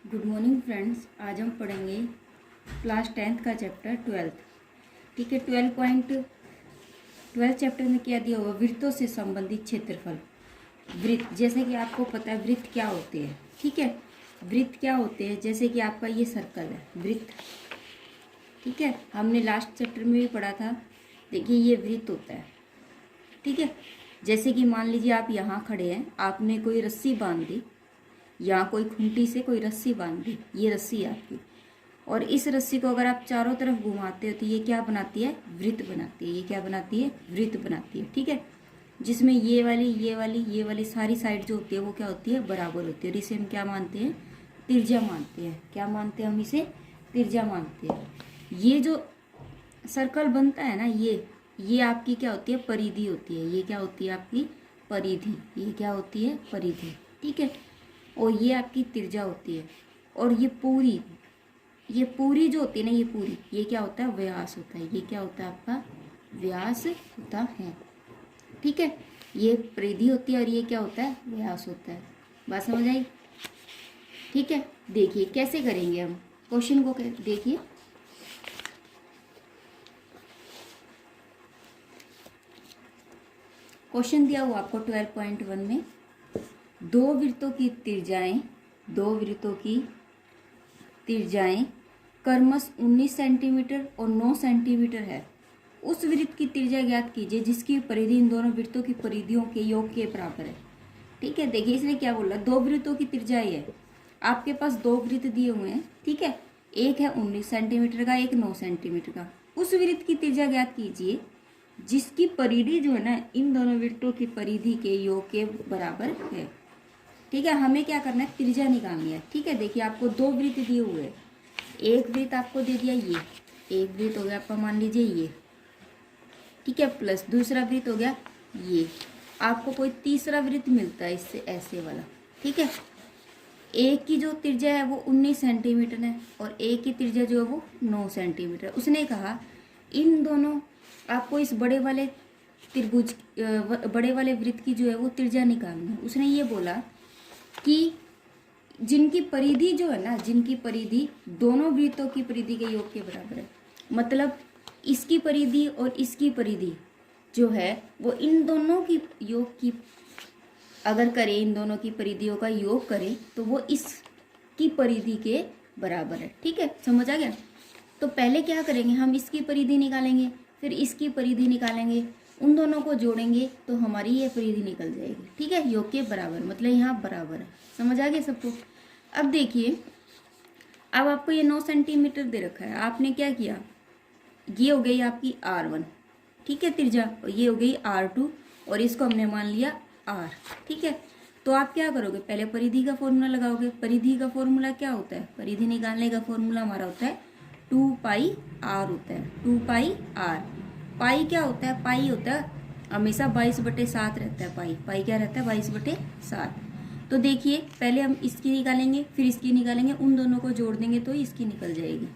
Good morning friends. आज हम पढ़ेंगे क्लास 10th का चैप्टर 12th। ठीक है, 12 चैप्टर में क्या दिया हुआ, वृत्तों से संबंधित क्षेत्रफल। वृत्त, जैसे कि आपको पता है वृत्त क्या होते हैं। ठीक है, वृत्त क्या होते हैं, जैसे कि आपका ये सर्कल है वृत्त। ठीक है, हमने लास्ट चैप्टर में भी पढ़ा था। देखिए ये वृत्त होता है। ठीक है, जैसे कि मान लीजिए आप यहाँ खड़े हैं, आपने कोई रस्सी बांध दी, यहाँ कोई खूंटी से कोई रस्सी बांध दी, ये रस्सी है आपकी, और इस रस्सी को अगर आप चारों तरफ घुमाते हो तो ये क्या बनाती है, वृत्त बनाती है। ये क्या बनाती है, वृत्त बनाती है। ठीक है, जिसमें ये वाली सारी साइड जो होती है वो क्या होती है, बराबर होती है। और इसे हम क्या मानते हैं, त्रिज्या मानते हैं। क्या मानते हैं हम इसे, त्रिज्या मानते हैं। ये जो सर्कल बनता है ना, ये आपकी क्या होती है, परिधि होती है। ये क्या होती है, आपकी परिधि। ये क्या होती है, परिधि। ठीक है, और ये आपकी त्रिज्या होती है। और ये पूरी जो होती है ना, ये क्या होता है, व्यास होता है। ये क्या होता है, आपका व्यास होता है। ठीक है, ये परिधि होती है और ये क्या होता है, व्यास होता है। बात समझ आई। ठीक है, देखिए कैसे करेंगे हम क्वेश्चन को। देखिए क्वेश्चन दिया हुआ आपको 12.1 में, दो वृत्तों की त्रिज्याएं क्रमश 19 सेंटीमीटर और 9 सेंटीमीटर है। उस वृत्त की त्रिज्या ज्ञात कीजिए जिसकी परिधि इन दोनों वृत्तों की परिधियों के योग के बराबर है। ठीक है, देखिए इसने क्या बोला, दो वृत्तों की त्रिज्याएं है। आपके पास दो वृत्त दिए हुए हैं। ठीक है, एक है 19 सेंटीमीटर का, एक 9 सेंटीमीटर का। उस वृत्त की त्रिज्या ज्ञात कीजिए जिसकी परिधि जो है ना, इन दोनों वृत्तों की परिधि के योग के बराबर है। ठीक है, हमें क्या करना है, त्रिज्या निकालनी है। ठीक है, देखिए आपको दो वृत्त दिए हुए हैं। एक वृत्त आपको दे दिया ये, एक वृत्त हो गया आपका मान लीजिए ये। ठीक है, प्लस दूसरा वृत्त हो गया ये। आपको कोई तीसरा वृत्त मिलता है इससे, ऐसे वाला। ठीक है, एक की जो त्रिज्या है वो 19 सेंटीमीटर है और एक की त्रिज्या जो है वो 9 सेंटीमीटर। उसने कहा इन दोनों, आपको इस बड़े वाले त्रिभुज, बड़े वाले वृत्त की जो है वो त्रिज्या निकालनी है। उसने ये बोला कि जिनकी परिधि जो है ना, जिनकी परिधि दोनों वृत्तों की परिधि के योग के बराबर है, मतलब इसकी परिधि और इसकी परिधि जो है वो इन दोनों की योग की अगर करें, इन दोनों की परिधियों का योग करें तो वो इसकी परिधि के बराबर है। ठीक है, समझ आ गया। तो पहले क्या करेंगे, हम इसकी परिधि निकालेंगे, फिर इसकी परिधि निकालेंगे, उन दोनों को जोड़ेंगे तो हमारी ये परिधि निकल जाएगी। ठीक है, योग के बराबर, मतलब यहाँ बराबर है। समझ आ गया सबको। अब देखिए, अब आपको ये 9 सेंटीमीटर दे रखा है। आपने क्या किया, ये हो गई आपकी R1। ठीक है, त्रिज्या, और ये हो गई R2 और इसको हमने मान लिया R। ठीक है, तो आप क्या करोगे, पहले परिधि का फॉर्मूला लगाओगे। परिधि का फॉर्मूला क्या होता है, परिधि निकालने का फॉर्मूला हमारा होता है 2πr होता है। 2πr। पाई क्या होता है, पाई होता है हमेशा 22/7 रहता है। पाई क्या रहता है, 22/7। तो देखिए पहले हम इसकी निकालेंगे, फिर इसकी निकालेंगे, उन दोनों को जोड़ देंगे तो इसकी निकल जाएगी।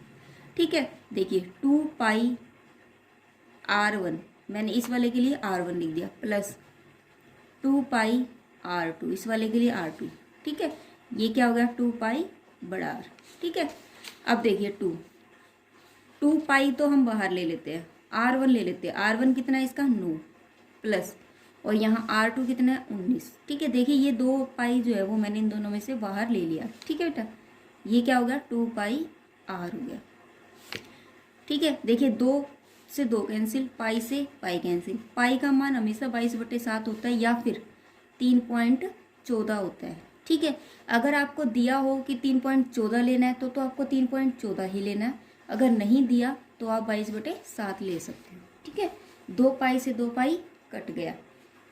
ठीक है, देखिए 2πr1, मैंने इस वाले के लिए R1 लिख दिया, प्लस 2πr2 इस वाले के लिए R2। ठीक है, ये क्या हो गया, 2π बड़ा R। ठीक है, अब देखिए 2π तो हम बाहर ले लेते हैं, R1 ले लेते हैं। R1 कितना है इसका, 9, प्लस और यहाँ R2 कितना है, 19। ठीक है, देखिए ये 2π जो है वो मैंने इन दोनों में से बाहर ले लिया। ठीक है बेटा, ये क्या हो गया, 2πr हो गया। ठीक है, देखिए 2 से 2 कैंसिल, पाई से पाई कैंसिल। पाई का मान हमेशा 22/7 होता है या फिर 3.14 होता है। ठीक है, अगर आपको दिया हो कि 3.14 लेना है तो आपको 3.14 ही लेना है। अगर नहीं दिया तो आप 22/7 ले सकते हो। ठीक है, 2π से 2π कट गया,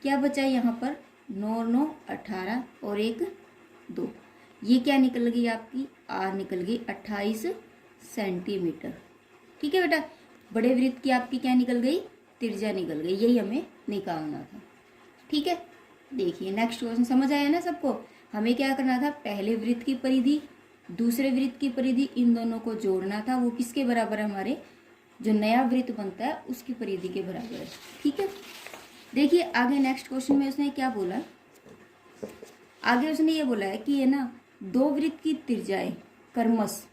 क्या बचा यहाँ पर, 9 9 18 और 1 2। ये क्या निकल गई आपकी, R निकल गई 28 सेंटीमीटर। ठीक है बेटा, बड़े वृत्त की आपकी क्या निकल गई, त्रिज्या निकल गई। यही हमें निकालना था। ठीक है, देखिए नेक्स्ट क्वेश्चन समझ आया ना सबको। हमें क्या करना था, पहले वृत्त की परिधि दूसरे वृत्त की परिधि, इन दोनों को जोड़ना था। वो किसके बराबर है, हमारे जो नया वृत्त बनता है उसकी परिधि के बराबर है। ठीक है, देखिए आगे नेक्स्ट क्वेश्चन में उसने क्या बोला, आगे उसने ये बोला है कि ये ना दो वृत्त की त्रिज्याएं कर्मस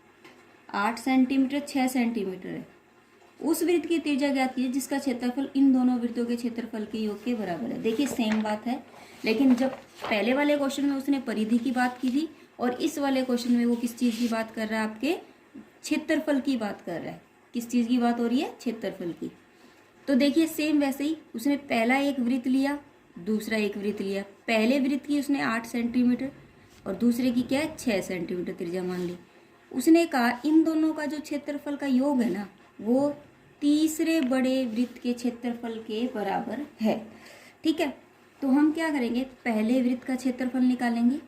8 सेंटीमीटर 6 सेंटीमीटर है, उस वृत्त की त्रिज्या ज्ञात कीजिए जिसका क्षेत्रफल इन दोनों वृत्तों के क्षेत्रफल के योग के बराबर है। देखिए सेम बात है, लेकिन जब पहले वाले क्वेश्चन में उसने परिधि की बात की थी और इस वाले क्वेश्चन में वो किस चीज़ की बात कर रहा है, आपके क्षेत्रफल की बात कर रहा है। किस चीज़ की बात हो रही है, क्षेत्रफल की। तो देखिए सेम वैसे ही उसने पहला एक वृत्त लिया, दूसरा एक वृत्त लिया। पहले वृत्त की उसने 8 सेंटीमीटर और दूसरे की क्या है 6 सेंटीमीटर त्रिज्या मान ली। उसने कहा इन दोनों का जो क्षेत्रफल का योग है ना, वो तीसरे बड़े वृत्त के क्षेत्रफल के बराबर है। ठीक है, तो हम क्या करेंगे, पहले वृत्त का क्षेत्रफल निकालेंगे।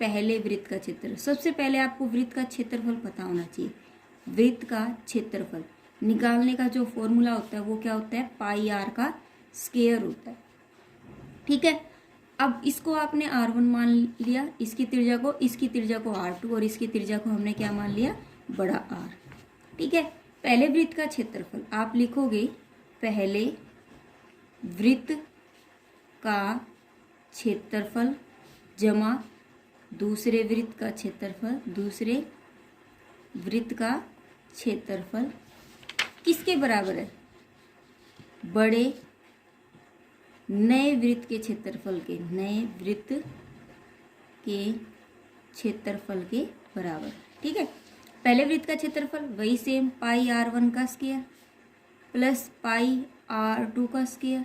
पहले वृत्त का क्षेत्र, सबसे पहले आपको वृत्त का क्षेत्रफल पता होना चाहिए। वृत्त का क्षेत्रफल निकालने का जो फॉर्मूला होता है वो क्या होता है, पाई आर का स्क्वायर होता है। ठीक है, अब इसको आपने R1 मान लिया, इसकी त्रिज्या को, इसकी त्रिज्या को R2 और इसकी त्रिज्या को हमने क्या मान लिया, बड़ा R। ठीक है, पहले वृत्त का क्षेत्रफल आप लिखोगे पहले वृत्त का क्षेत्रफल जमा दूसरे वृत्त का क्षेत्रफल, दूसरे वृत्त का क्षेत्रफल किसके बराबर है, बड़े नए वृत्त के क्षेत्रफल के, नए वृत्त के क्षेत्रफल के बराबर। ठीक है, पहले वृत्त का क्षेत्रफल वही सेम पाई R1 का स्क्वायर प्लस पाई R2 का स्क्वायर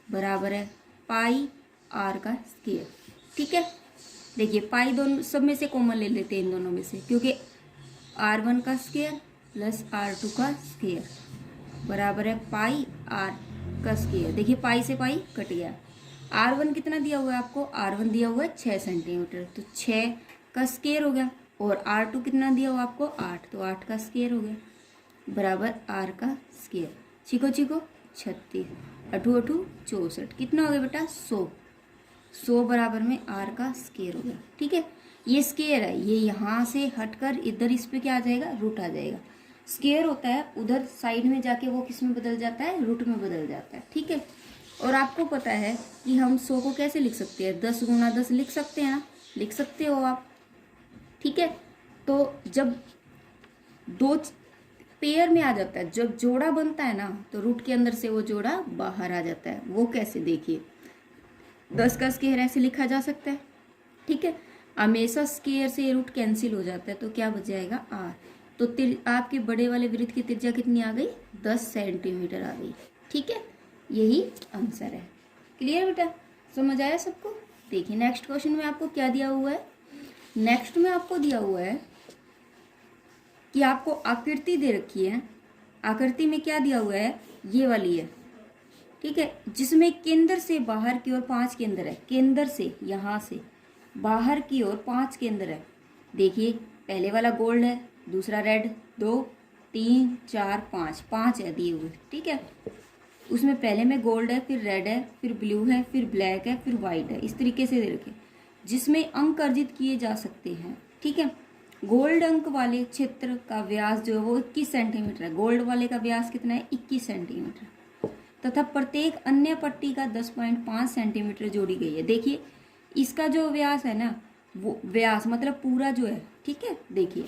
बराबर है पाई R का स्क्वायर। ठीक है, देखिए पाई दोनों सब में से कॉमन ले लेते हैं इन दोनों में से, क्योंकि R1 का स्क्वायर प्लस R2 का स्क्वायर बराबर है पाई R का स्क्वायर। देखिए पाई से पाई कट गया। R1 कितना दिया हुआ है आपको, R1 दिया हुआ है 6 सेंटीमीटर, तो 6 का स्क्वायर हो गया। और R2 कितना दिया हुआ आपको 8, तो 8 का स्क्वायर हो गया बराबर R का स्क्वायर। छिको छिको 36, अठू अठू 64, कितना हो गया बेटा 100। 100 बराबर में R का स्क्वायर हो गया। ठीक है, ये स्क्वायर है, ये यहाँ से हटकर इधर इस पे क्या आ जाएगा, रूट आ जाएगा। स्क्वायर होता है उधर साइड में जाके वो किस में बदल जाता है, रूट में बदल जाता है। ठीक है, और आपको पता है कि हम 100 को कैसे लिख सकते हैं, 10 गुना 10 लिख सकते हैं ना, लिख सकते हो आप। ठीक है, तो जब दो पेयर में आ जाता है, जब जोड़ा बनता है ना, तो रूट के अंदर से वो जोड़ा बाहर आ जाता है। वो कैसे, देखिए 10 का स्क्वायर ऐसे लिखा जा सकता है। ठीक है, हमेशा स्क्वायर से रूट कैंसिल हो जाता है, तो क्या बच जाएगा R। तो आपके बड़े वाले वृत्त की त्रिज्या कितनी आ गई, 10 सेंटीमीटर आ गई। ठीक है, यही आंसर है। क्लियर बेटा, समझ आया सबको। देखिए नेक्स्ट क्वेश्चन में आपको क्या दिया हुआ है, नेक्स्ट में आपको दिया हुआ है कि आपको आकृति दे रखी है। आकृति में क्या दिया हुआ है, ये वाली है। ठीक है, जिसमें केंद्र से बाहर की ओर 5 केंद्र है, केंद्र से यहाँ से बाहर की ओर 5 केंद्र है। देखिए पहले वाला गोल्ड है, दूसरा रेड, 2 3 4 5 है दिए हुए। ठीक है, उसमें पहले में गोल्ड है, फिर रेड है, फिर ब्लू है, फिर ब्लैक है, फिर वाइट है, इस तरीके से दे रखे, जिसमें अंक अर्जित किए जा सकते हैं। ठीक है, गोल्ड अंक वाले क्षेत्र का व्यास जो है वो 21 सेंटीमीटर है। गोल्ड वाले का व्यास कितना है, 21 सेंटीमीटर, तथा प्रत्येक अन्य पट्टी का 10.5 सेंटीमीटर जोड़ी गई है। देखिए इसका जो व्यास है ना, वो व्यास मतलब पूरा जो है। ठीक है, देखिए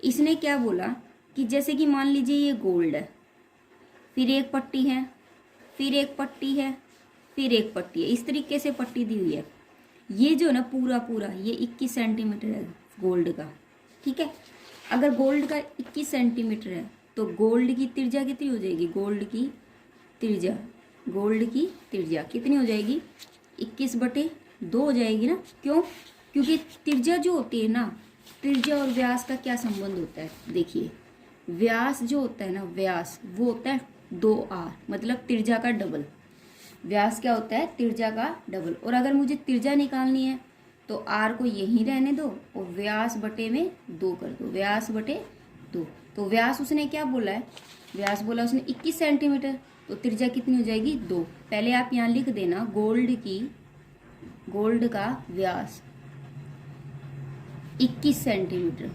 इसने क्या बोला कि जैसे कि मान लीजिए ये गोल्ड है, फिर एक पट्टी है, फिर एक पट्टी है, फिर एक पट्टी है, इस तरीके से पट्टी दी हुई है। ये जो ना पूरा ये 21 सेंटीमीटर है गोल्ड का। ठीक है, अगर गोल्ड का 21 सेंटीमीटर है तो गोल्ड की त्रिज्या कितनी हो जाएगी, गोल्ड की त्रिज्या कितनी हो जाएगी, 21/2 हो जाएगी ना। क्यों, क्योंकि त्रिज्या जो होती है ना, त्रिज्या और व्यास का क्या संबंध होता है। देखिए व्यास जो होता है ना, व्यास वो होता है 2R, मतलब त्रिज्या का डबल। व्यास क्या होता है, त्रिज्या का डबल। और अगर मुझे त्रिज्या निकालनी है तो R को यहीं रहने दो और व्यास बटे में 2 कर दो, व्यास बटे 2। तो व्यास उसने क्या बोला है, व्यास बोला उसने 21 सेंटीमीटर, तो त्रिज्या कितनी हो जाएगी 2। पहले आप यहाँ लिख देना गोल्ड का व्यास 21 सेंटीमीटर।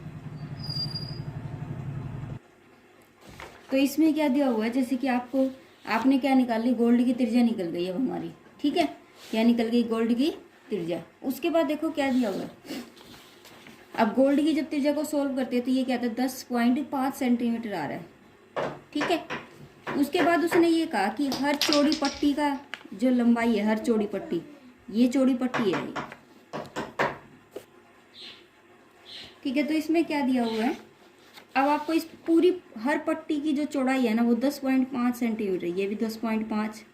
तो इसमें क्या दिया हुआ है, जैसे कि आपने क्या निकाल ली, गोल्ड की त्रिज्या निकल गई अब हमारी। ठीक है, क्या निकल गई, गोल्ड की त्रिज्या। उसके बाद देखो क्या दिया हुआ है। अब गोल्ड की जब त्रिज्या को सोल्व करते हैं तो ये क्या था, 10.5 सेंटीमीटर आ रहा है, ठीक है। उसके बाद उसने ये कहा कि हर चौड़ी पट्टी का जो लंबाई है, हर चौड़ी पट्टी, ये चौड़ी पट्टी है, ठीक है। तो इसमें क्या दिया हुआ है, अब आपको इस पूरी हर पट्टी की जो चौड़ाई है ना वो 10.5 सेंटीमीटर, ये भी 10.5,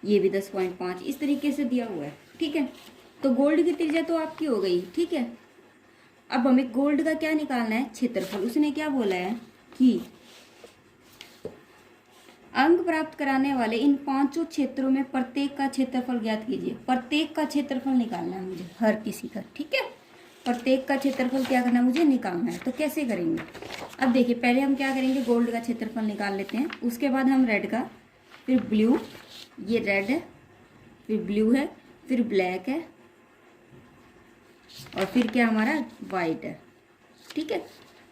ये भी 10.5, इस तरीके से दिया हुआ है, ठीक है। तो गोल्ड की त्रिज्या तो आपकी हो गई, ठीक है। अब हमें गोल्ड का क्या निकालना है, क्षेत्रफल। उसने क्या बोला है कि अंक प्राप्त कराने वाले इन 5 क्षेत्रों में प्रत्येक का क्षेत्रफल ज्ञात कीजिए। प्रत्येक का क्षेत्रफल निकालना है मुझे, हर किसी का, ठीक है। प्रत्येक का क्षेत्रफल क्या करना है, मुझे निकालना है। तो कैसे करेंगे, अब देखिए पहले हम क्या करेंगे, गोल्ड का क्षेत्रफल निकाल लेते हैं। उसके बाद हम रेड का, फिर ब्लू, ये रेड है, फिर ब्लू है, फिर ब्लैक है, और फिर क्या हमारा वाइट है, ठीक है।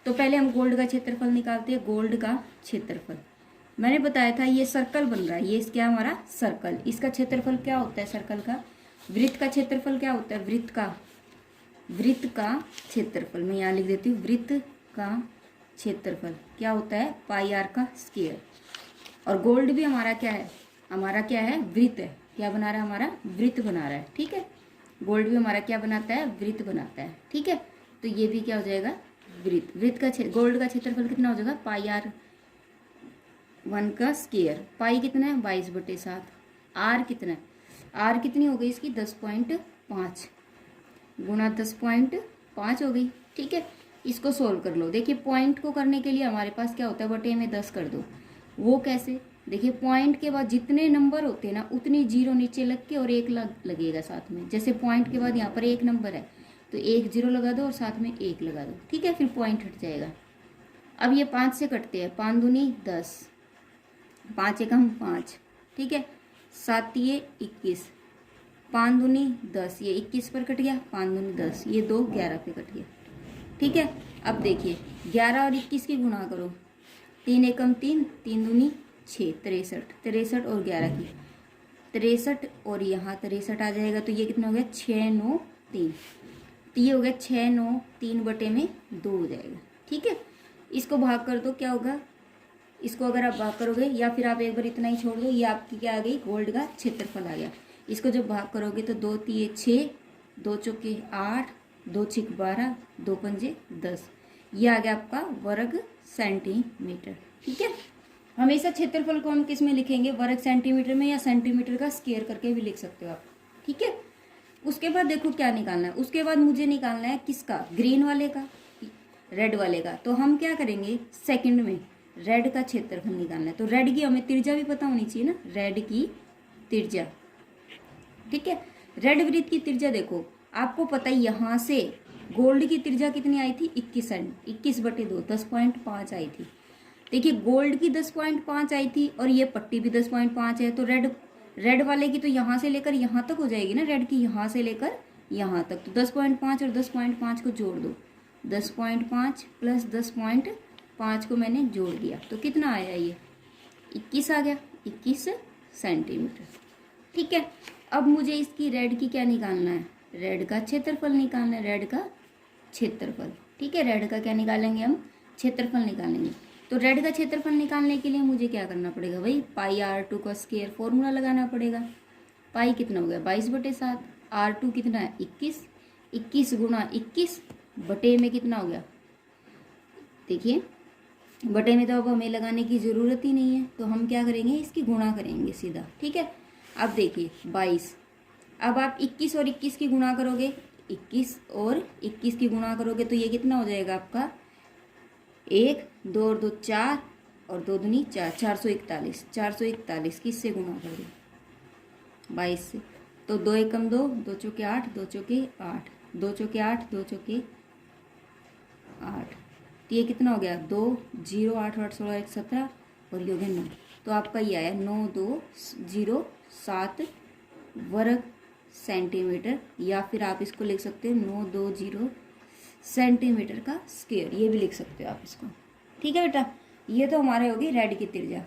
तो पहले हम गोल्ड का क्षेत्रफल निकालते हैं। गोल्ड का क्षेत्रफल मैंने बताया था, ये सर्कल बन रहा है, ये क्या हमारा सर्कल, इसका क्षेत्रफल क्या होता है सर्कल का। वृत्त का क्षेत्रफल क्या होता है, वृत्त का क्षेत्रफल मैं यहाँ लिख देती हूँ। वृत्त का क्षेत्रफल क्या होता है, पाई आर का स्क्वायर। और गोल्ड भी हमारा क्या है, हमारा क्या है, वृत्त है। क्या बना रहा है, हमारा वृत्त बना रहा है, ठीक है। गोल्ड भी हमारा क्या बनाता है, वृत्त बनाता है, ठीक है। तो ये भी क्या हो जाएगा, वृत्त का गोल्ड का क्षेत्रफल कितना हो जाएगा, पाई आर 1 का स्क्वायर। पाई कितना है, 22/7। आर कितना है, आर कितनी हो गई इसकी, 10.5 गुणा 10.5 हो गई, ठीक है। इसको सोल्व कर लो। देखिए पॉइंट को करने के लिए हमारे पास क्या होता है, बटे में 10 कर दो। वो कैसे, देखिए पॉइंट के बाद जितने नंबर होते हैं ना उतनी जीरो नीचे लग के और एक लगेगा साथ में। जैसे पॉइंट के बाद यहाँ पर एक नंबर है तो एक जीरो लगा दो और साथ में एक लगा दो, ठीक है, फिर पॉइंट हट जाएगा। अब ये 5 से कटते हैं, 5 दूनी 10, 5 एकम 5, ठीक है, 7 ये 21, 5 दूनी 10, ये 21 पर कट गया, 5 दूनी 10, ये 2 11 पे कट गया, ठीक है। अब देखिए 11 और 21 की गुणा करो, 3 एकम 3, 3 दूनी 6, 63 और 11 की 63, और यहाँ 63 आ जाएगा। तो ये कितना हो गया, 6 9 3, तो ये हो गया 6 9 3 बटे में 2 हो जाएगा, ठीक है। इसको भाग कर दो, क्या होगा, इसको अगर आप भाग करोगे या फिर आप एक बार इतना ही छोड़ दो, ये आपकी क्या आ गई, गोल्ड का क्षेत्रफल आ गया। इसको जब भाग करोगे तो 2 3 6, 2 चौके 8, 2 6 12, 2 पंजे 10, ये आ गया आपका वर्ग सेंटीमीटर, ठीक है। हमेशा क्षेत्रफल को हम किस में लिखेंगे, वर्ग सेंटीमीटर में, या सेंटीमीटर का स्क्वायर करके भी लिख सकते हो आप, ठीक है। उसके बाद देखो क्या निकालना है, उसके बाद मुझे निकालना है किसका, ग्रीन वाले का, रेड वाले का। तो हम क्या करेंगे, सेकंड में रेड का क्षेत्रफल निकालना है। तो रेड की हमें त्रिज्या भी पता होनी चाहिए ना, रेड की त्रिज्या, ठीक है। रेड वृत्त की त्रिज्या देखो आपको पता है, यहाँ से गोल्ड की त्रिज्या कितनी आई थी, 21/2, 10.5 आई थी। देखिए गोल्ड की 10.5 आई थी और ये पट्टी भी 10.5 है। तो रेड वाले की तो यहाँ से लेकर यहाँ तक हो जाएगी ना, रेड की यहाँ से लेकर यहाँ तक। तो 10.5 और 10.5 को जोड़ दो, 10.5 प्लस 10.5 को मैंने जोड़ दिया तो कितना आया, ये 21 आ गया, 21 सेंटीमीटर, ठीक है। अब मुझे इसकी रेड की क्या निकालना है, रेड का क्षेत्रफल निकालना है, रेड का क्षेत्रफल, ठीक है। रेड का क्या निकालेंगे हम, क्षेत्रफल निकालेंगे। तो रेड का क्षेत्रफल निकालने के लिए मुझे क्या करना पड़ेगा भाई, पाई R2 का स्क्वायर फॉर्मूला लगाना पड़ेगा। पाई कितना हो गया, 22/7, R2 कितना है 21, 21 गुणा 21 बटे में कितना हो गया, देखिए बटे में तो अब हमें लगाने की ज़रूरत ही नहीं है, तो हम क्या करेंगे, इसकी गुणा करेंगे सीधा, ठीक है। अब देखिए 22, अब आप 21 और 21 की गुणा करोगे, 21 और 21 की गुणा करोगे तो ये कितना हो जाएगा आपका, 1 2 और 2 4 और 2 दूनी 4, 441, 441 किससे गुणा कर दो, 22 से। तो 2 एकम 2, 2 चौके 8, 2 चौके 8, 2 चौके 8, 2 चौके 8, तो ये कितना हो गया, 2 0 8 8 16 1 17 और ये हो गया 9। तो आपका ये आया 9207 वर्ग सेंटीमीटर, या फिर आप इसको लिख सकते हैं 920 सेंटीमीटर का स्क्वायर, ये भी लिख सकते हो आप इसको, ठीक है बेटा। ये तो हमारे होगी रेड की त्रिज्या।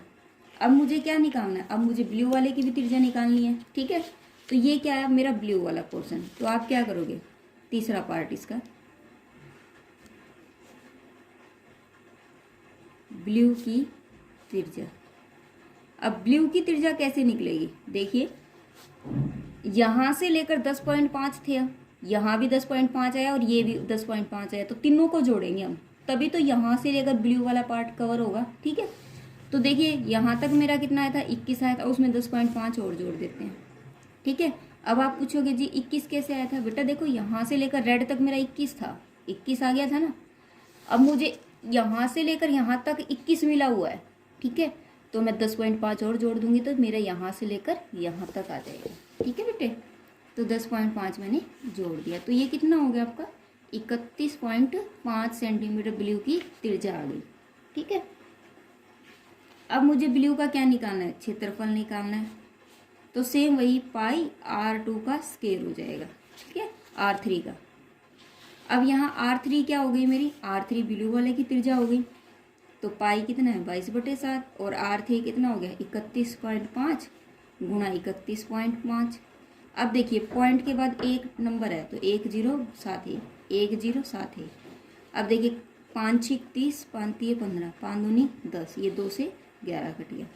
अब मुझे क्या निकालना है, अब मुझे ब्लू वाले की भी त्रिज्या निकालनी है, ठीक है। तो ये क्या है मेरा ब्लू वाला पोर्शन। तो आप क्या करोगे, तीसरा पार्ट इसका, ब्लू की त्रिज्या। अब ब्लू की त्रिज्या कैसे निकलेगी, देखिए यहाँ से लेकर 10.5 थे, यहाँ भी 10.5 आया और ये भी 10.5 आया, तो तीनों को जोड़ेंगे हम, तभी तो यहाँ से लेकर ब्लू वाला पार्ट कवर होगा। ठीक है, तो देखिए यहाँ तक मेरा कितना आया था, 21 आया था, उसमें 10.5 और जोड़ देते हैं। ठीक है, अब आप पूछोगे जी 21 कैसे आया था, बेटा देखो यहाँ से लेकर रेड तक मेरा 21 था, 21 आ गया था ना। अब मुझे यहाँ से लेकर यहाँ तक 21 मिला हुआ है। ठीक है, तो मैं 10.5 और जोड़ दूंगी तो मेरा यहाँ से लेकर यहाँ तक आ जाएगा। ठीक है बेटे, तो 10.5 मैंने जोड़ दिया, तो ये कितना हो गया आपका 31.5 सेंटीमीटर ब्लू की त्रिज्या आ गई। ठीक है, अब मुझे ब्लू का क्या निकालना है, क्षेत्रफल निकालना है। तो सेम वही पाई R2 का स्क्वायर हो जाएगा। ठीक है, R3 का। अब यहाँ R3 क्या हो गई मेरी, R3 ब्लू वाले की त्रिज्या हो गई, तो पाई कितना है 22/7 और R3 कितना हो गया 31.5 गुणा 31.5। अब देखिए पॉइंट के बाद एक नंबर है तो 1 0 साथ ही 1 0 साथ ही। अब देखिए 5 6 30, 5 3 15, 5 दूनी 10, ये 2 से 11 कट गया।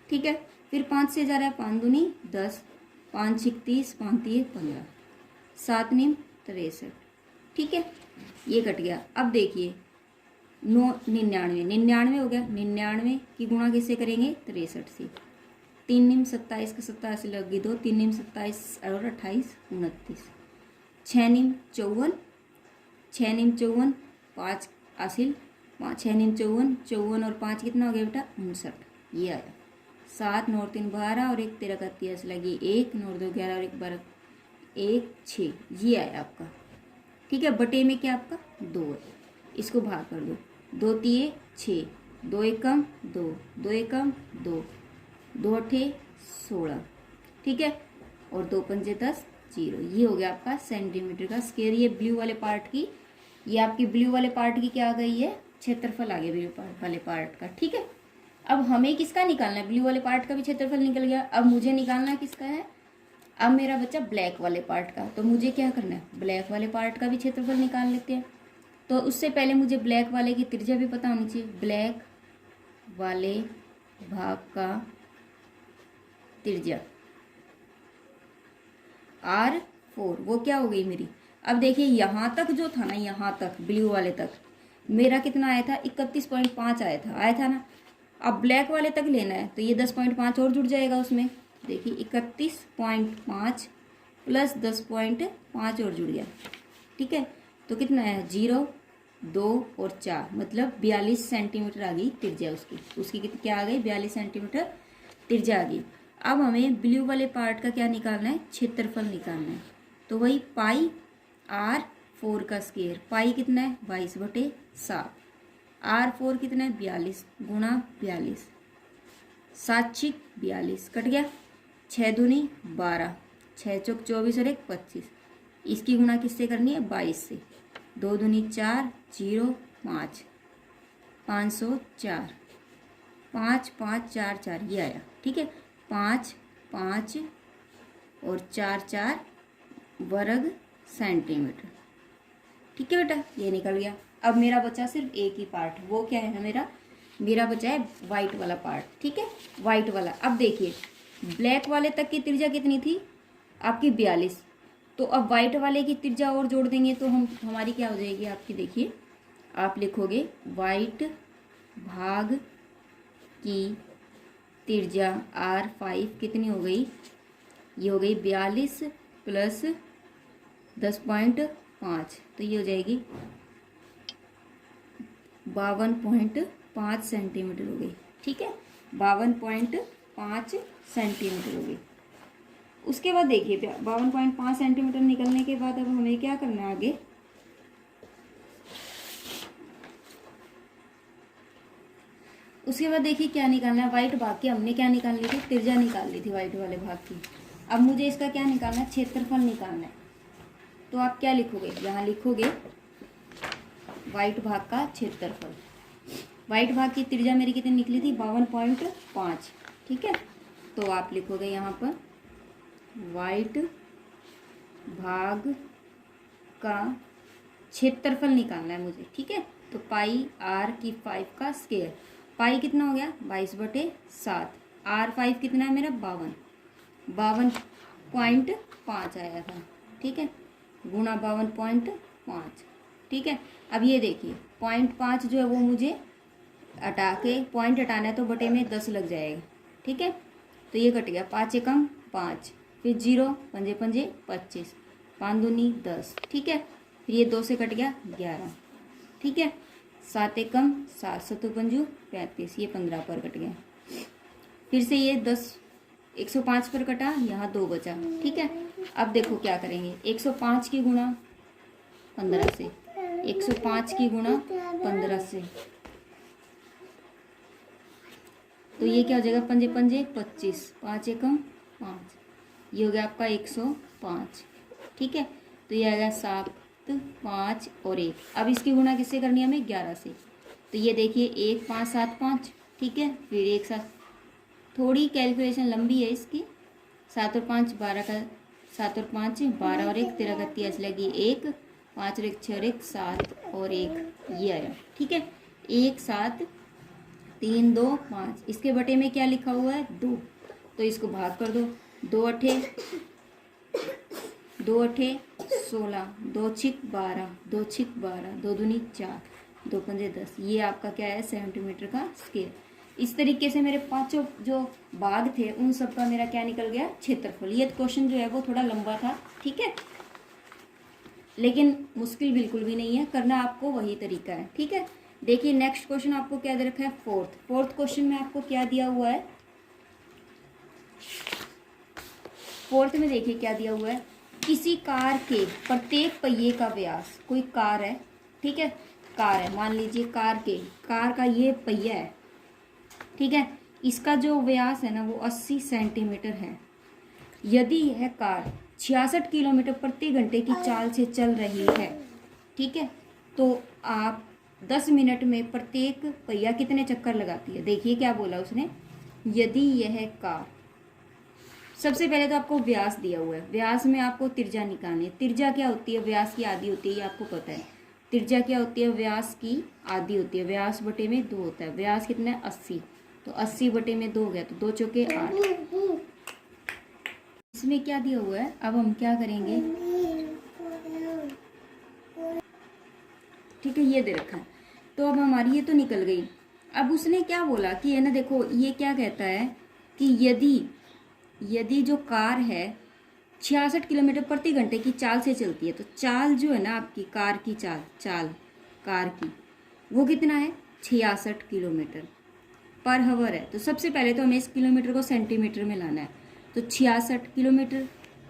ठीक है, फिर 5 से जा रहा है 5 दूनी 10, 5 6 30, 5 3 15, 7 9 63। ठीक है, ये कट गया। अब देखिए 9 99, 99 हो गया, 99 की गुणा किससे करेंगे 63 से। 3 निम 27 का 27 लगी 2, 3 निम 27 और 28 29, 6 निम 54, 6 निम 54, 5 हासिल 6 निम 54, 54 और 5 कितना हो गया बेटा 59, ये आया। 7 9 3 12 और 1 13 का 30 लगी 1 9 2 11 और 1 12 1 6, ये आया आपका। ठीक है, बटे में क्या आपका 2 है, इसको भाग कर दो, 2 3 6, 2 एकम 2, 2 एकम 2, 2 8 16। ठीक है, और 2 पंजे 10 0, ये हो गया आपका सेंटीमीटर का स्क्वायर। ये ब्लू वाले पार्ट की, ये आपकी ब्लू वाले पार्ट की क्या आ गई है, क्षेत्रफल आ गया ब्लू वाले पार्ट का। ठीक है, अब हमें किसका निकालना है, ब्लू वाले पार्ट का भी क्षेत्रफल निकल गया। अब मुझे निकालना किसका है, अब मेरा बच्चा ब्लैक वाले पार्ट का, तो मुझे क्या करना है, ब्लैक वाले पार्ट का भी क्षेत्रफल निकाल लेते हैं। तो उससे पहले मुझे ब्लैक वाले की त्रिज्या भी पता होनी चाहिए। ब्लैक वाले भाग का त्रिज्या R4, वो क्या हो गई मेरी। अब देखिए यहाँ तक जो था ना, यहाँ तक ब्लू वाले तक मेरा कितना आया था 31.5 आया था ना। अब ब्लैक वाले तक लेना है तो ये 10.5 और जुड़ जाएगा उसमें। देखिए 31.5 प्लस 10.5 और जुड़ गया। ठीक है, तो कितना है 0 2 और 4, मतलब 42 सेंटीमीटर आ गई त्रिज्या उसकी क्या आ गई 42 सेंटीमीटर त्रिज्या आ गई। अब हमें ब्लू वाले पार्ट का क्या निकालना है, क्षेत्रफल निकालना है। तो वही पाई R4 का स्क्वायर, पाई कितना है 22/7, R4 कितना है 42 गुणा 42, 7 6 42 कट गया, 6 दूनी 12, 6 चौक 24 और 1 25, इसकी गुणा किससे करनी है 22 से। 2 दूनी 4 0 5, 504, 5 5 4 4, ये आया। ठीक है, 5 5 और 4 4 वर्ग सेंटीमीटर। ठीक है बेटा, ये निकल गया। अब मेरा बचा सिर्फ एक ही पार्ट, वो क्या है मेरा बचा है वाइट वाला पार्ट। ठीक है, वाइट वाला। अब देखिए ब्लैक वाले तक की त्रिज्या कितनी थी आपकी 42, तो अब वाइट वाले की त्रिज्या और जोड़ देंगे तो हमारी क्या हो जाएगी आपकी। देखिए आप लिखोगे वाइट भाग की त्रिज्या R5 कितनी हो गई, ये हो गई 42 प्लस 10.5, तो ये हो जाएगी 52.5 सेंटीमीटर हो गई। ठीक है, 52.5 सेंटीमीटर हो गई। उसके बाद देखिए 52.5 सेंटीमीटर निकलने के बाद अब हमें क्या करना है आगे। उसके बाद देखिए क्या निकालना है, वाइट भाग की हमने क्या निकाल ली थी, त्रिज्या निकाल ली थी वाइट वाले भाग की। अब मुझे इसका क्या निकालना है, क्षेत्रफल निकालना है। तो आप क्या लिखोगे, यहाँ लिखोगे वाइट भाग का क्षेत्रफल। वाइट भाग की त्रिज्या मेरी कितनी निकली थी 52.5। ठीक है, तो आप लिखोगे यहाँ पर वाइट भाग का क्षेत्रफल निकालना है मुझे, ठीक है। तो पाई आर की 5 का स्क्वायर, पाई कितना हो गया 22/7, आर 5 कितना है मेरा 52.5 आया था, ठीक है, गुणा 52.5, ठीक है। अब ये देखिए 0.5 जो है वो मुझे हटा के पॉइंट हटाना है तो बटे में 10 लग जाएगा, ठीक है। तो ये कट गया, 5 एकम 5, फिर 0 पंजे पंजे 25, 5 दूनी 10, ठीक है। फिर ये 2 से कट गया 11, ठीक है। 7 एकम 7, 7 पंजू 35, ये 15 पर कट गया। फिर से ये 10 105 पर कटा, यहाँ 2 बचा, ठीक है। अब देखो क्या करेंगे, 105 की गुणा 15 से, 105 की गुणा 15 से, तो ये क्या हो जाएगा, पंजे पंजे 25, 5 एकम 5, ये हो गया आपका 105, ठीक है। तो ये आएगा 7, 5 और 1। अब इसकी गुणा किससे करनी है हमें, 11 से। तो ये देखिए 1 5 7 5, ठीक है। फिर एक साथ, थोड़ी कैलकुलेशन लंबी है इसकी, 7 और 5 12 का, 7 और 5 12 और 1 13 का 30 लगी 1, 5 और 1 6 और 1 7 और 1, ये आया, ठीक है। 1 7 3 2 5, इसके बटे में क्या लिखा हुआ है 2, तो इसको भाग कर दो, 2 अठे 16, 2 छिक 12, 2 छिक 12, 2 दूनी 4, 2 पंजे 10, ये आपका क्या है सेंटीमीटर का स्क्वायर। इस तरीके से मेरे पांचों जो भाग थे उन सब का मेरा क्या निकल गया, क्षेत्रफल। ये क्वेश्चन जो है वो थोड़ा लंबा था, ठीक है, लेकिन मुश्किल बिल्कुल भी नहीं है, करना आपको वही तरीका है, ठीक है। देखिए नेक्स्ट क्वेश्चन आपको क्या दे रखा है, फोर्थ क्वेश्चन में आपको क्या दिया हुआ है, फोर्थ में देखिए क्या दिया हुआ है, किसी कार के प्रत्येक पहिए का व्यास, कोई कार है, ठीक है, कार है, मान लीजिए कार का ये पहिया है, ठीक है, इसका जो व्यास है ना वो 80 सेंटीमीटर है। यदि यह कार 66 किलोमीटर प्रति घंटे की चाल से चल रही है, ठीक है, तो आप 10 मिनट में प्रत्येक पहिया कितने चक्कर लगाती है। देखिए क्या बोला उसने, यदि यह कार, सबसे पहले तो आपको व्यास दिया हुआ है, व्यास में आपको त्रिज्या निकालनी है। त्रिज्या क्या होती है, व्यास की आधी होती है, ये आपको पता है। त्रिज्या क्या होती है, व्यास की आधी होती है, व्यास बटे में 2 होता है। व्यास कितना है 80, तो 80 बटे में 2 हो गया, तो 2 चौके 8। इसमें क्या दिया हुआ है, अब हम क्या करेंगे, ठीक है, ये दे रखा है, तो अब हमारी ये तो निकल गई। अब उसने क्या बोला कि है ना, देखो ये क्या कहता है कि यदि जो कार है 66 किलोमीटर प्रति घंटे की चाल से चलती है, तो चाल जो है ना आपकी कार की चाल कार की वो कितना है 66 किलोमीटर पर हवर है। तो सबसे पहले तो हमें इस किलोमीटर को सेंटीमीटर में लाना है, तो 66 किलोमीटर,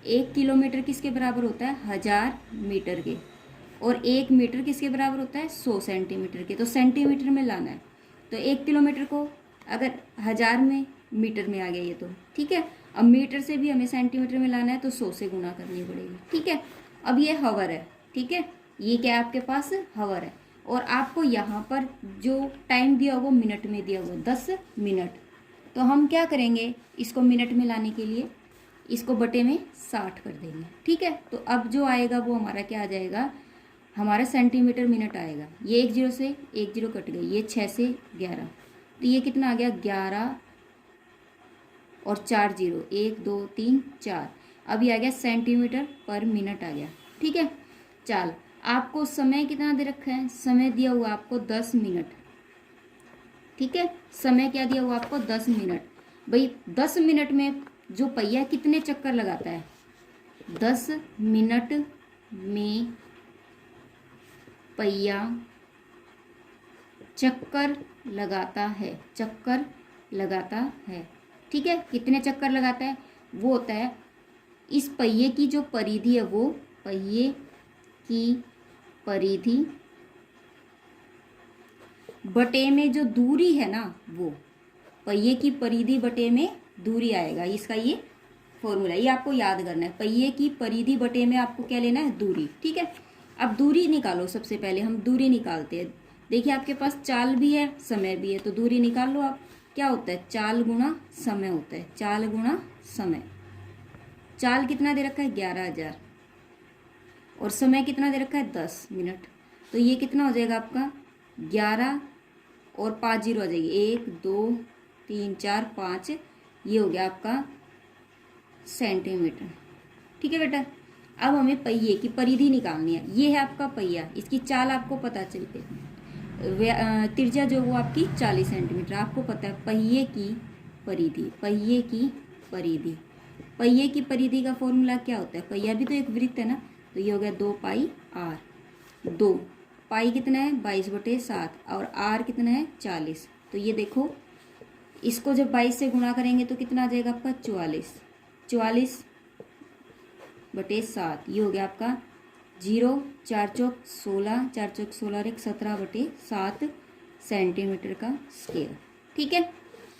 1 किलोमीटर किसके बराबर होता है 1000 मीटर के, और 1 मीटर किसके बराबर होता है 100 सेंटीमीटर के, तो सेंटीमीटर में लाना है। तो 1 किलोमीटर को अगर 1000 में मीटर में आ गया ये, तो ठीक है। अब मीटर से भी हमें सेंटीमीटर में लाना है, तो 100 से गुना करनी पड़ेगी, ठीक है। अब ये हवर है, ठीक है, ये क्या है आपके पास हवर है, और आपको यहाँ पर जो टाइम दिया हुआ मिनट में दिया हुआ 10 मिनट। तो हम क्या करेंगे, इसको मिनट में लाने के लिए इसको बटे में 60 कर देंगे, ठीक है। तो अब जो आएगा वो हमारा क्या आ जाएगा, हमारा सेंटीमीटर मिनट आएगा। ये 1 0 से 1 0 कट गई, ये 6 से 11, तो ये कितना आ गया 11 और 4 0, 1 2 3 4, अब ये आ गया सेंटीमीटर पर मिनट आ गया, ठीक है। चल आपको समय कितना दे रखा है, समय दिया हुआ आपको 10 मिनट, ठीक है, समय क्या दिया हुआ आपको 10 मिनट। भाई 10 मिनट में जो पहिया कितने चक्कर लगाता है, 10 मिनट में पहिया चक्कर लगाता है, ठीक है। कितने चक्कर लगाता है, वो होता है इस पहिए की जो परिधि है, वो पहिए की परिधि बटे में जो दूरी है ना, वो पहिए की परिधि बटे में दूरी आएगा। इसका ये फॉर्मूला, ये आपको याद करना है, पहिए की परिधि बटे में आपको क्या लेना है दूरी, ठीक है। अब दूरी निकालो, सबसे पहले हम दूरी निकालते हैं। देखिए आपके पास चाल भी है समय भी है, तो दूरी निकाल लो आप। क्या होता है, चाल गुणा समय होता है, चाल गुणा समय। चाल कितना दे रखा है 11,000 और समय कितना दे रखा है 10 मिनट। तो ये कितना हो जाएगा आपका 11 और 5 जीरो आ जाएगी 1 2 3 4 5, ये हो गया आपका सेंटीमीटर। ठीक है बेटा। अब हमें पहिए की परिधि निकालनी है। ये है आपका पहिया, इसकी चाल आपको पता चल गई, त्रिज्या जो वो आपकी 40 सेंटीमीटर। आपको पता है पहिए की परिधि, पहिए की परिधि, पहिए की परिधि का फॉर्मूला क्या होता है? पहिया भी तो एक वृत्त है ना, तो ये हो गया 2 पाई आर। 2 पाई कितना है 22/7 और आर कितना है 40। तो ये देखो इसको जब 22 से गुणा करेंगे तो कितना आ जाएगा आपका 44। 44/7 ये हो गया आपका 0 4 चौक 16, 4 चौक 16 और 1 17/7 सेंटीमीटर का स्क्वायर। ठीक है,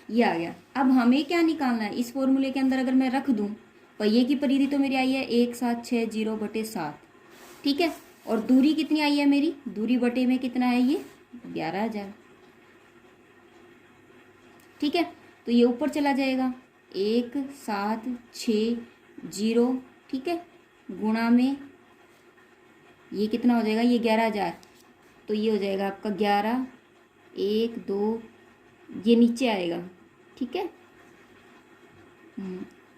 ये आ गया। अब हमें क्या निकालना है? इस फॉर्मूले के अंदर अगर मैं रख दूं, पहिए की परिधि तो मेरी आई है 1760/7। ठीक है, और दूरी कितनी आई है मेरी? दूरी बटे में कितना है ये 11,000। ठीक है, तो ये ऊपर चला जाएगा 1760, ठीक है, गुणा में ये कितना हो जाएगा, ये 11,000, तो ये हो जाएगा आपका 11 1 2, ये नीचे आएगा। ठीक है,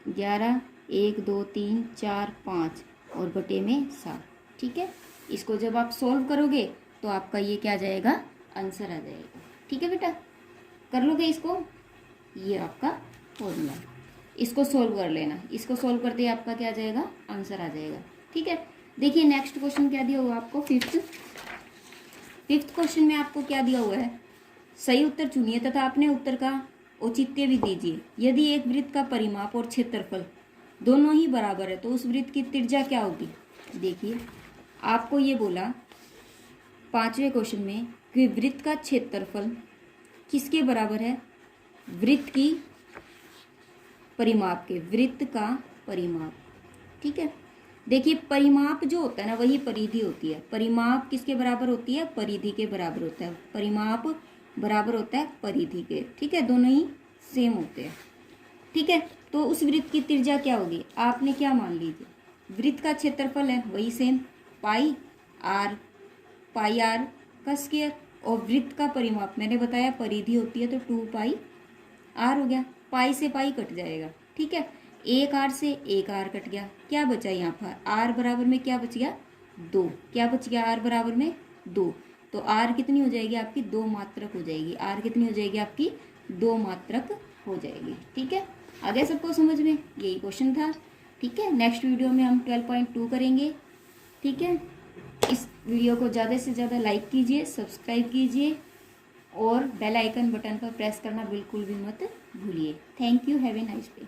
11 1 2 3 4 5 और बटे में 7। ठीक है, इसको जब आप सॉल्व करोगे तो आपका ये क्या आ जाएगा, आंसर आ जाएगा। ठीक है बेटा, कर लोगे इसको? ये आपका फॉर्मूला, इसको सॉल्व कर लेना। इसको सॉल्व करते ही आपका क्या आ जाएगा, आंसर आ जाएगा। ठीक है, देखिए नेक्स्ट क्वेश्चन क्या दिया हुआ आपको, फिफ्थ क्वेश्चन में आपको क्या दिया हुआ है? सही उत्तर चुनिए तथा अपने उत्तर का औचित्य भी दीजिए। यदि एक वृत्त का परिमाप और क्षेत्रफल दोनों ही बराबर है तो उस वृत्त की त्रिज्या क्या होगी? देखिए आपको ये बोला 5वें क्वेश्चन में कि वृत्त का क्षेत्रफल किसके बराबर है? वृत्त की परिमाप के, वृत्त का परिमाप। ठीक है, देखिए परिमाप जो होता है ना वही परिधि होती है। परिमाप किसके बराबर होती है? परिधि के बराबर होता है। परिमाप बराबर होता है परिधि के। ठीक है, दोनों ही सेम होते हैं। ठीक है, तो उस वृत्त की त्रिज्या क्या होगी? आपने क्या मान लीजिए, वृत्त का क्षेत्रफल है वही सेम पाई आर का स्क्वायर, और वृत्त का परिमाप मैंने बताया परिधि होती है तो 2 पाई आर हो गया। पाई से पाई कट जाएगा। ठीक है, 1 आर से 1 आर कट गया, क्या बचा यहाँ पर? आर बराबर में क्या बच गया? 2। क्या बच गया आर बराबर में? 2। तो आर कितनी हो जाएगी आपकी? 2 मात्रक हो जाएगी। आर कितनी हो जाएगी आपकी? 2 मात्रक हो जाएगी। ठीक है, आ गया सबको समझ में? यही क्वेश्चन था। ठीक है, नेक्स्ट वीडियो में हम 12.2 करेंगे। ठीक है, इस वीडियो को ज़्यादा से ज़्यादा लाइक कीजिए, सब्सक्राइब कीजिए और बेल आइकन बटन पर प्रेस करना बिल्कुल भी मत भूलिए। Thank you, have a nice day.